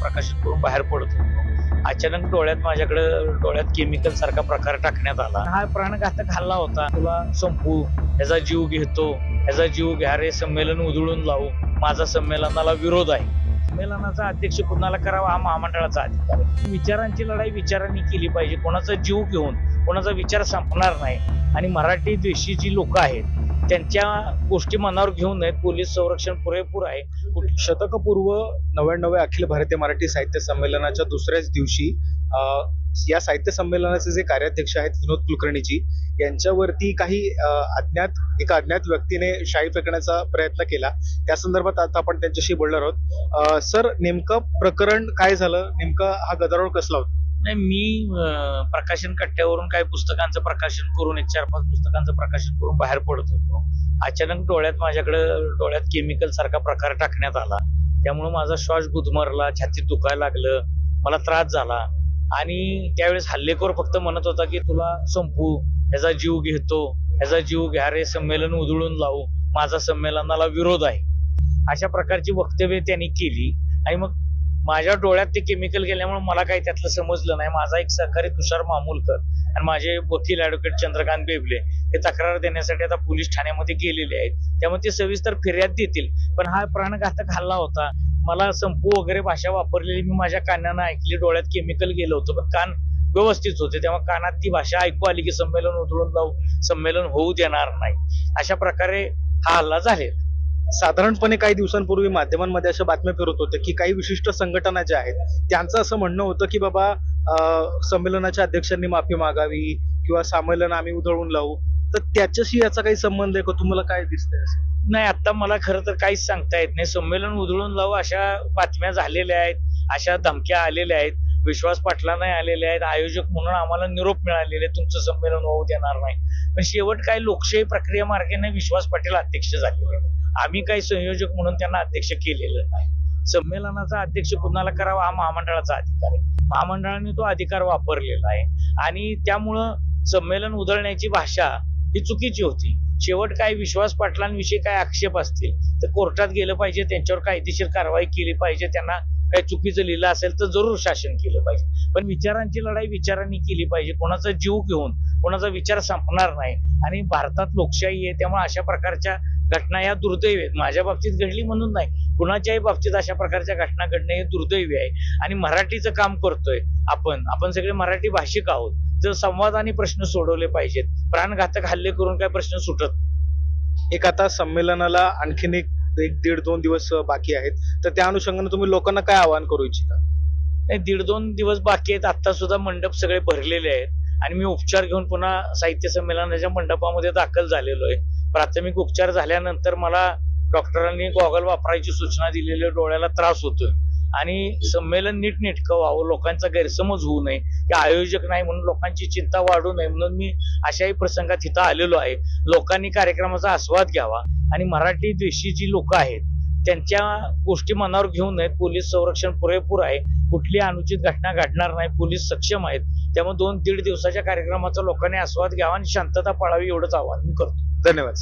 प्रकाशित करून बाहेर पडत होतो. अचानक डोळ्यात केमिकल सारखा प्रकार टाकण्यात आला. हा प्राणघातक हल्ला होता. तुला संपू, ह्याचा जीव घेतो, ह्याचा जीव घ्या रे, संमेलन उधळून लावू, माझा संमेलनाला विरोध आहे. संमेलनाचा अध्यक्ष कुणाला करावा हा महामंडळाचा अधिकार आहे. विचारांची लढाई विचारांनी केली पाहिजे. कोणाचा जीव घेऊन कोणाचा विचार संपणार नाही. आणि मराठी द्वेषी जी लोक आहेत त्यांच्या गोष्टी मनावर घेऊन नयेत. पोलीस संरक्षण पुरेपूर आहे. शतकपूर्व 99व्या अखिल भारतीय मराठी साहित्य संमेलनाच्या दुसऱ्याच दिवशी या साहित्य संमेलनाचे जे कार्याध्यक्ष आहेत विनोद कुलकर्णीजी यांच्यावरती काही एका अज्ञात व्यक्तीने शाई फेकण्याचा प्रयत्न केला. त्या संदर्भात आता आपण त्यांच्याशी बोलणार आहोत. सर, नेमकं प्रकरण काय झालं? नेमका हा गदारोळ कसला होता? नाही, मी प्रकाशन कट्ट्यावरून काही पुस्तकांचं प्रकाशन करून 4-5 पुस्तकांचं प्रकाशन करून बाहेर पडत होतो. अचानक डोळ्यात केमिकल सारखा प्रकार टाकण्यात आला. त्यामुळे माझा श्वास गुदमरला, छातीत दुखायला लागलं, मला त्रास झाला. आणि त्यावेळेस हल्लेखोर फक्त म्हणत होता की तुला संपू, ह्याचा जीव घेतो, ह्याचा जीव घ्या रे, संमेलन उधळून लावू, माझा संमेलनाला विरोध आहे. अशा प्रकारची वक्तव्य त्यांनी केली. आणि मग माझ्या डोळ्यात ते केमिकल गेल्यामुळे मला काही त्यातलं समजलं नाही. माझा एक सहकारी तुषार मामूलकर आणि माझे वकील ऍडव्होकेट चंद्रकांत बेबले हे तक्रार देण्यासाठी आता पोलीस ठाण्यामध्ये गेलेले आहेत. त्यामुळे ते सविस्तर फिर्याद देतील. पण हा प्राणघातक हल्ला होता. मला संपू वगैरे भाषा वापरलेली मी माझ्या कानानं ऐकली. डोळ्यात केमिकल गेलं होतं पण कान व्यवस्थित होते. तेव्हा कानात ती भाषा ऐकू आली की संमेलन उधळून लावू, संमेलन होऊ देणार नाही. अशा प्रकारे हा हल्ला झालेला. साधारणपणे काही दिवसांपूर्वी माध्यमांमध्ये अशा बातम्या फिरत होत्या की काही विशिष्ट संघटना ज्या आहेत त्यांचं असं म्हणणं होतं की बाबा संमेलनाच्या अध्यक्षांनी माफी मागावी किंवा संमेलन आम्ही उधळून लावू. तर त्याच्याशी याचा काही संबंध आहे का? तुम्हाला काय दिसतंय? नाही, आता मला खरं तर काहीच सांगता येत नाही. संमेलन उधळून लावू अशा बातम्या झालेल्या आहेत, अशा धमक्या आलेल्या आहेत, विश्वास पाटलांना आलेले आहेत, आयोजक म्हणून आम्हाला निरोप मिळालेले, तुमचं संमेलन होऊ देणार नाही. पण शेवट काय लोकशाही प्रक्रिया मार्गाने विश्वास पाटील अध्यक्ष झालेले. आम्ही काही संयोजक म्हणून त्यांना अध्यक्ष केलेलं नाही. संमेलनाचा अध्यक्ष कुणाला करावा हा महामंडळाचा अधिकार आहे. महामंडळाने तो अधिकार वापरलेला आहे. आणि त्यामुळं संमेलन उधळण्याची भाषा ही चुकीची होती. शेवट काय विश्वास पाटलांविषयी काय आक्षेप असतील तर कोर्टात गेलं पाहिजे, त्यांच्यावर कायदेशीर कारवाई केली पाहिजे. त्यांना काही चुकीचं लिहिलं असेल तर जरूर शासन केलं पाहिजे. पण विचारांची लढाई विचारांनी केली पाहिजे. कोणाचा जीव घेऊन कोणाचा विचार संपणार नाही. आणि भारतात लोकशाही आहे, त्यामुळे अशा प्रकारच्या घटना या दुर्दैवी आहेत. माझ्या बाबतीत घडली म्हणून नाही, कुणाच्याही बाबतीत अशा प्रकारच्या घटना घडणे हे दुर्दैवी आहे. आणि मराठीचं काम करतोय आपण सगळे मराठी भाषिक आहोत. तर संवादाने प्रश्न सोडवले पाहिजेत. प्राणघातक हल्ले करून काय प्रश्न सुटत. एक आता संमेलनाला आणखीन एक 1-1.5-2 दिवस बाकी आहेत, तर त्या अनुषंगाने तुम्ही लोकांना काय आवाहन करू इच्छिता? 1-1.5-2 दिवस बाकी आहेत. आता सुद्धा मंडप सगळे भरलेले आहेत. आणि मी उपचार घेऊन पुन्हा साहित्य संमेलनाच्या मंडपामध्ये दाखल झालेलो आहे. प्राथमिक उपचार झाल्यानंतर मला डॉक्टरांनी गॉगल वापरायची सूचना दिलेली. डोळ्याला त्रास होतोय. आणि संमेलन नीटनेटकं व्हावं, लोकांचा गैरसमज होऊ नये, की आयोजक नाही म्हणून लोकांची चिंता वाढू नये म्हणून मी अशाही प्रसंगात इथं आलेलो आहे. लोकांनी कार्यक्रमाचा आस्वाद घ्यावा. आणि मराठी द्वेषी जी लोक आहेत त्यांच्या गोष्टी मनावर घेऊन नयेत. पोलीस संरक्षण पुरेपूर आहे. कुठली अनुचित घटना घडणार नाही. पोलीस सक्षम आहेत. त्यामुळे 2-1.5 दिवसाच्या कार्यक्रमाचा लोकांनी आस्वाद घ्यावा आणि शांतता पाळावी एवढंच आवाहन मी करतो. धन्यवाद.